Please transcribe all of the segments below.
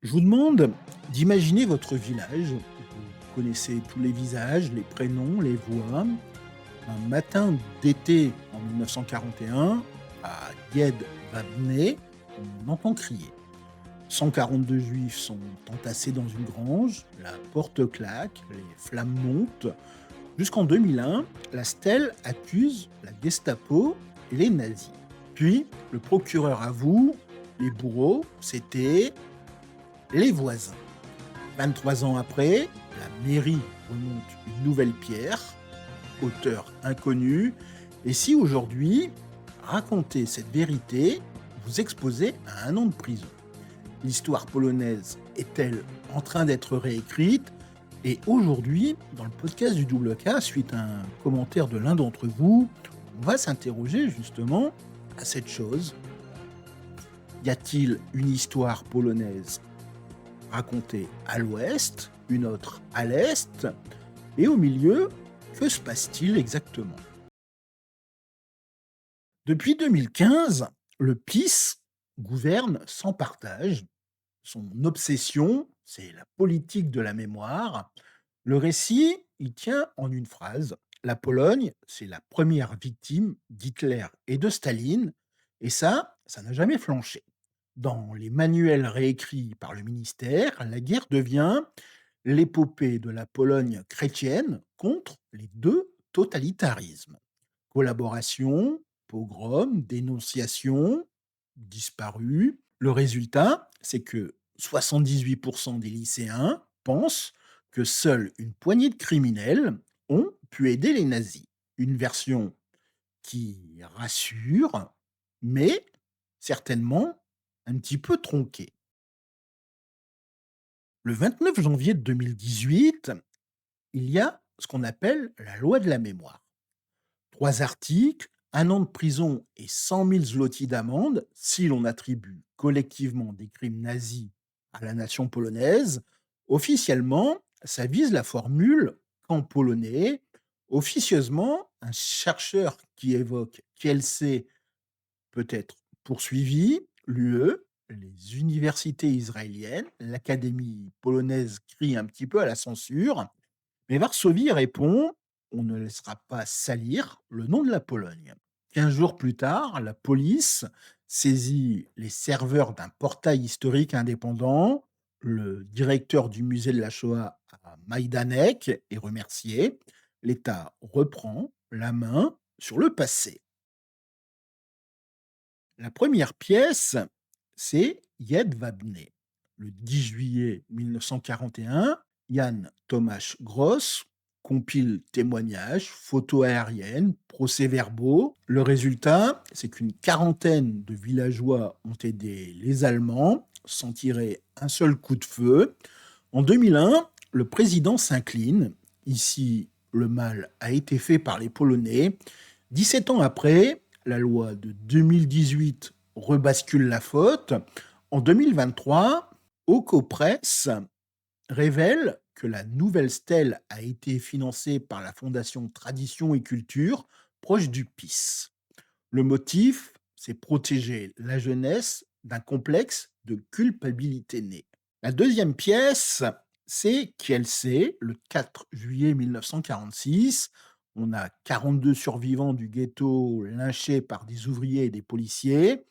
Je vous demande d'imaginer votre village. Vous connaissez tous les visages, les prénoms, les voix. Un matin d'été en 1941, à Yed Vabneh, on entend crier. 142 juifs sont entassés dans une grange, la porte claque, les flammes montent. Jusqu'en 2001, la stèle accuse la Gestapo et les nazis. Puis, le procureur avoue, les bourreaux, c'était les voisins. 23 ans après, la mairie remonte une nouvelle pierre, auteur inconnu. Et si aujourd'hui, raconter cette vérité vous exposez à 1 an de prison? L'histoire polonaise est-elle en train d'être réécrite? Et aujourd'hui, dans le podcast du Double K, suite à un commentaire de l'un d'entre vous, on va s'interroger justement à cette chose. Y a-t-il une histoire polonaise racontée à l'ouest, une autre à l'est, et au milieu, que se passe-t-il exactement? Depuis 2015, le PiS gouverne sans partage. Son obsession, c'est la politique de la mémoire. Le récit, il tient en une phrase. La Pologne, c'est la première victime d'Hitler et de Staline, et ça n'a jamais flanché. Dans les manuels réécrits par le ministère, la guerre devient l'épopée de la Pologne chrétienne contre les deux totalitarismes. Collaboration, pogrom, dénonciation, disparu. Le résultat, c'est que 78% des lycéens pensent que seule une poignée de criminels ont pu aider les nazis. Une version qui rassure, mais certainement un petit peu tronquée. Le 29 janvier 2018, il y a ce qu'on appelle la loi de la mémoire. 3 articles, 1 an de prison et 100 000 zlotys d'amende si l'on attribue collectivement des crimes nazis à la nation polonaise. Officiellement, ça vise la formule camp polonais. Officieusement, un chercheur qui évoque Kielce peut être poursuivi, l'UE, les universités israéliennes, l'Académie polonaise crie un petit peu à la censure, mais Varsovie répond: on ne laissera pas salir le nom de la Pologne. 15 jours plus tard, la police saisit les serveurs d'un portail historique indépendant. Le directeur du musée de la Shoah à Majdanek est remercié. L'État reprend la main sur le passé. La première pièce, c'est Yed Vabneh. Le 10 juillet 1941, Jan Tomasz Gross compile témoignages, photos aériennes, procès-verbaux. Le résultat, c'est qu'une quarantaine de villageois ont aidé les Allemands sans tirer un seul coup de feu. En 2001, le président s'incline. Ici, le mal a été fait par les Polonais. 17 ans après, la loi de 2018 rebascule la faute. En 2023, Okopress révèle que la nouvelle stèle a été financée par la Fondation Tradition et Culture, proche du PiS. Le motif, c'est protéger la jeunesse d'un complexe de culpabilité née. La deuxième pièce, c'est Kielce, le 4 juillet 1946. On a 42 survivants du ghetto lynchés par des ouvriers et des policiers.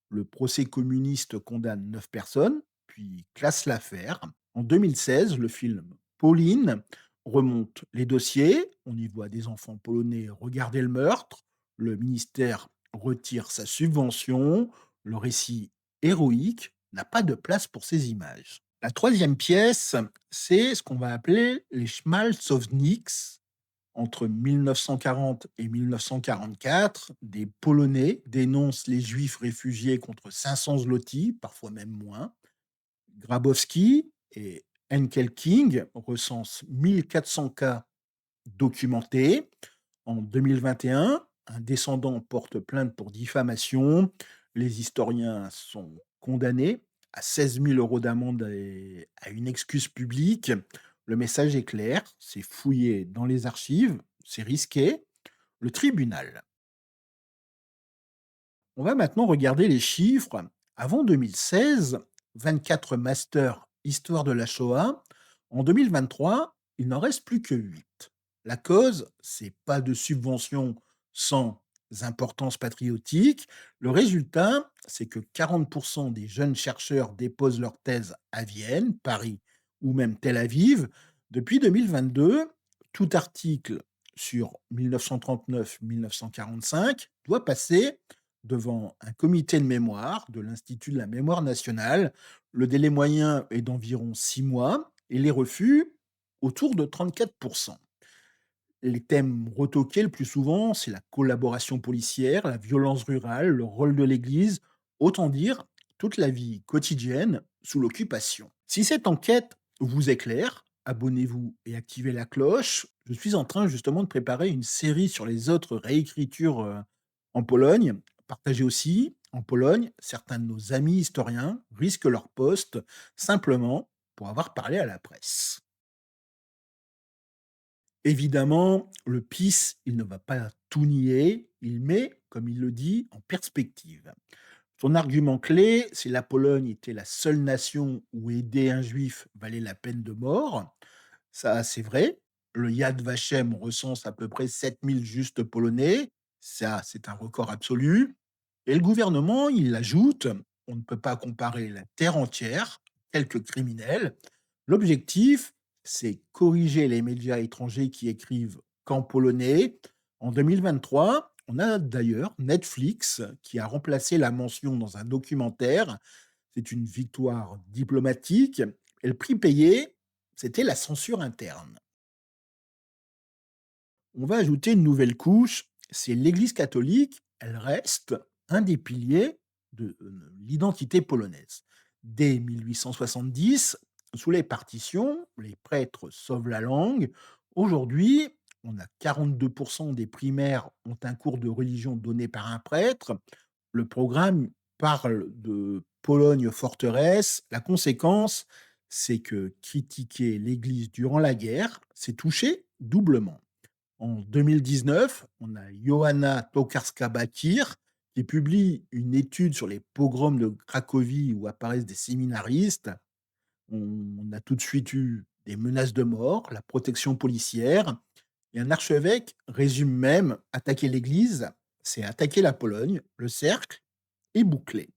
Le procès communiste condamne 9 personnes, puis classe l'affaire. En 2016, le film Pauline remonte les dossiers. On y voit des enfants polonais regarder le meurtre. Le ministère retire sa subvention. Le récit héroïque n'a pas de place pour ces images. La troisième pièce, c'est ce qu'on va appeler les Schmalzowniks. Entre 1940 et 1944, des Polonais dénoncent les Juifs réfugiés contre 500 zlotys, parfois même moins. Grabowski et Enkelking recensent 1400 cas documentés. En 2021, un descendant porte plainte pour diffamation. Les historiens sont condamnés à 16 000 euros d'amende et à une excuse publique. Le message est clair, c'est fouillé dans les archives, c'est risqué. Le tribunal. On va maintenant regarder les chiffres. Avant 2016, 24 masters histoire de la Shoah. En 2023, il n'en reste plus que 8. La cause, c'est pas de subventions sans importance patriotique. Le résultat, c'est que 40% des jeunes chercheurs déposent leur thèse à Vienne, Paris ou même Tel Aviv. Depuis 2022, tout article sur 1939-1945 doit passer devant un comité de mémoire de l'Institut de la mémoire nationale. Le délai moyen est d'environ 6 mois et les refus autour de 34%. Les thèmes retoqués le plus souvent, c'est la collaboration policière, la violence rurale, le rôle de l'Église, autant dire toute la vie quotidienne sous l'occupation. Si cette enquête vous éclaire, abonnez-vous et activez la cloche. Je suis en train justement de préparer une série sur les autres réécritures en Pologne. Partagez aussi, en Pologne, certains de nos amis historiens risquent leur poste simplement pour avoir parlé à la presse. Évidemment, le PiS, il ne va pas tout nier, il met, comme il le dit, en perspective. Son argument clé, c'est la Pologne était la seule nation où aider un juif valait la peine de mort. Ça, c'est vrai. Le Yad Vashem recense à peu près 7000 justes polonais. Ça, c'est un record absolu. Et le gouvernement, il ajoute, on ne peut pas comparer la terre entière, quelques criminels. L'objectif, c'est corriger les médias étrangers qui écrivent qu'en polonais. En 2023, on a d'ailleurs Netflix qui a remplacé la mention dans un documentaire. C'est une victoire diplomatique. Et le prix payé, c'était la censure interne. On va ajouter une nouvelle couche, c'est l'Église catholique, elle reste un des piliers de l'identité polonaise. Dès 1870, sous les partitions, les prêtres sauvent la langue. Aujourd'hui, on a 42% des primaires ont un cours de religion donné par un prêtre. Le programme parle de Pologne forteresse. La conséquence, c'est que critiquer l'Église durant la guerre, c'est toucher doublement. En 2019, on a Johanna Tokarska-Bakir qui publie une étude sur les pogroms de Cracovie où apparaissent des séminaristes. On a tout de suite eu des menaces de mort, la protection policière. Et un archevêque résume même attaquer l'Église, c'est attaquer la Pologne, le cercle est bouclé.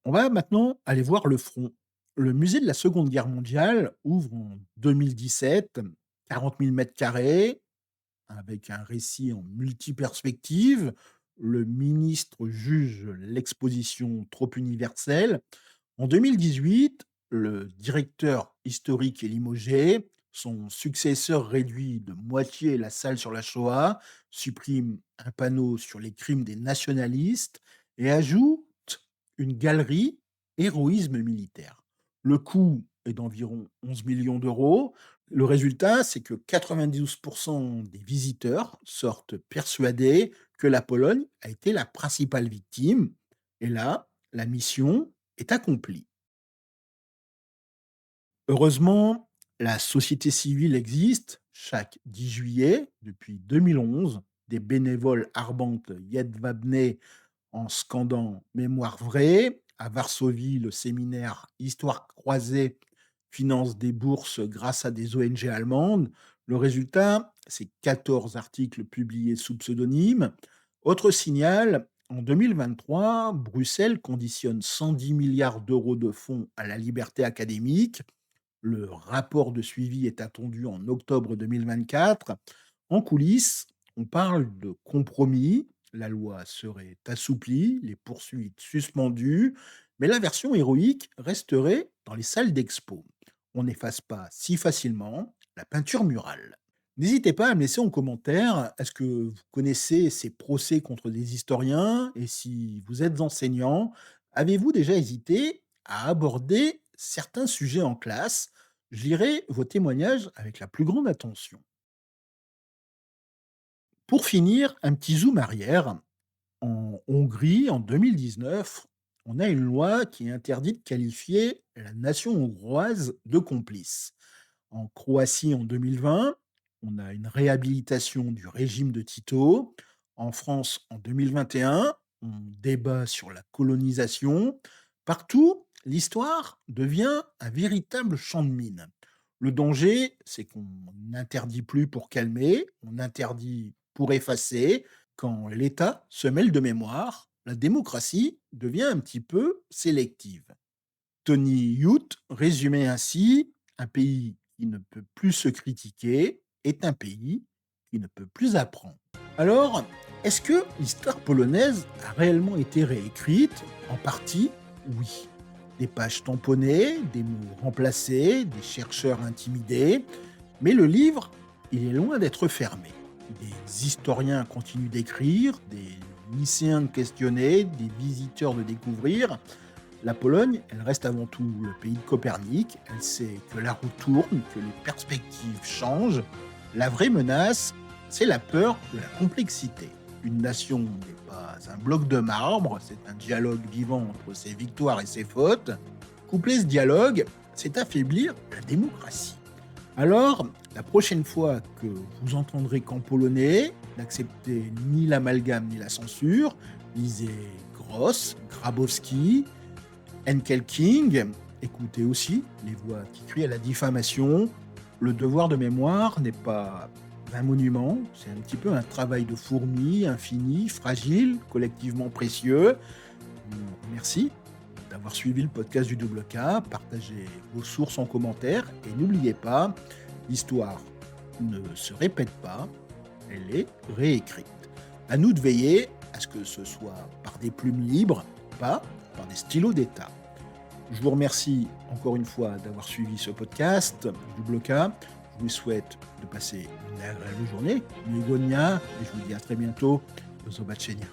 On va maintenant aller voir le front. Le musée de la Seconde Guerre mondiale ouvre en 2017, 40 000 mètres carrés, avec un récit en multiperspective. Le ministre juge l'exposition trop universelle. En 2018, le directeur historique est limogé. Son successeur réduit de moitié la salle sur la Shoah, supprime un panneau sur les crimes des nationalistes et ajoute une galerie héroïsme militaire. Le coût est d'environ 11 millions d'euros. Le résultat, c'est que 92% des visiteurs sortent persuadés que la Pologne a été la principale victime. Et là, la mission est accomplie. Heureusement, la société civile existe. Chaque 10 juillet, depuis 2011, des bénévoles arbentent Jedwabne en scandant Mémoire vraie. À Varsovie, le séminaire Histoire croisée finance des bourses grâce à des ONG allemandes. Le résultat, c'est 14 articles publiés sous pseudonyme. Autre signal, en 2023, Bruxelles conditionne 110 milliards d'euros de fonds à la liberté académique. Le rapport de suivi est attendu en octobre 2024. En coulisses, on parle de compromis. La loi serait assouplie, les poursuites suspendues, mais la version héroïque resterait dans les salles d'expo. On n'efface pas si facilement la peinture murale. N'hésitez pas à me laisser en commentaire, est-ce que vous connaissez ces procès contre des historiens? Et si vous êtes enseignant, avez-vous déjà hésité à aborder certains sujets en classe? Je lirai vos témoignages avec la plus grande attention. Pour finir, un petit zoom arrière. En Hongrie, en 2019, on a une loi qui interdit de qualifier la nation hongroise de complice. En Croatie, en 2020, on a une réhabilitation du régime de Tito. En France, en 2021, on débat sur la colonisation. Partout, l'histoire devient un véritable champ de mine. Le danger, c'est qu'on n'interdit plus pour calmer, on interdit pour effacer. Quand l'État se mêle de mémoire, la démocratie devient un petit peu sélective. Tony Youth résumait ainsi: un pays qui ne peut plus se critiquer est un pays qui ne peut plus apprendre. Alors, est-ce que l'histoire polonaise a réellement été réécrite? En partie, oui. Des pages tamponnées, des mots remplacés, des chercheurs intimidés, mais le livre, il est loin d'être fermé. Des historiens continuent d'écrire, des lycéens de questionner, des visiteurs de découvrir. La Pologne, elle reste avant tout le pays de Copernic. Elle sait que la roue tourne, que les perspectives changent. La vraie menace, c'est la peur de la complexité. Une nation n'est pas un bloc de marbre, c'est un dialogue vivant entre ses victoires et ses fautes. Coupler ce dialogue, c'est affaiblir la démocratie. Alors, la prochaine fois que vous entendrez qu'en polonais, n'acceptez ni l'amalgame ni la censure, lisez Gross, Grabowski, Henkel King, écoutez aussi les voix qui crient à la diffamation. Le devoir de mémoire n'est pas un monument, c'est un petit peu un travail de fourmi, infini, fragile, collectivement précieux. Merci d'avoir suivi le podcast du Double K, partagez vos sources en commentaire et n'oubliez pas, l'histoire ne se répète pas, elle est réécrite. À nous de veiller à ce que ce soit par des plumes libres, pas par des stylos d'État. Je vous remercie encore une fois d'avoir suivi ce podcast du Double K. Je vous souhaite de passer une agréable journée. Miłego dnia et je vous dis à très bientôt. Do zobaczenia.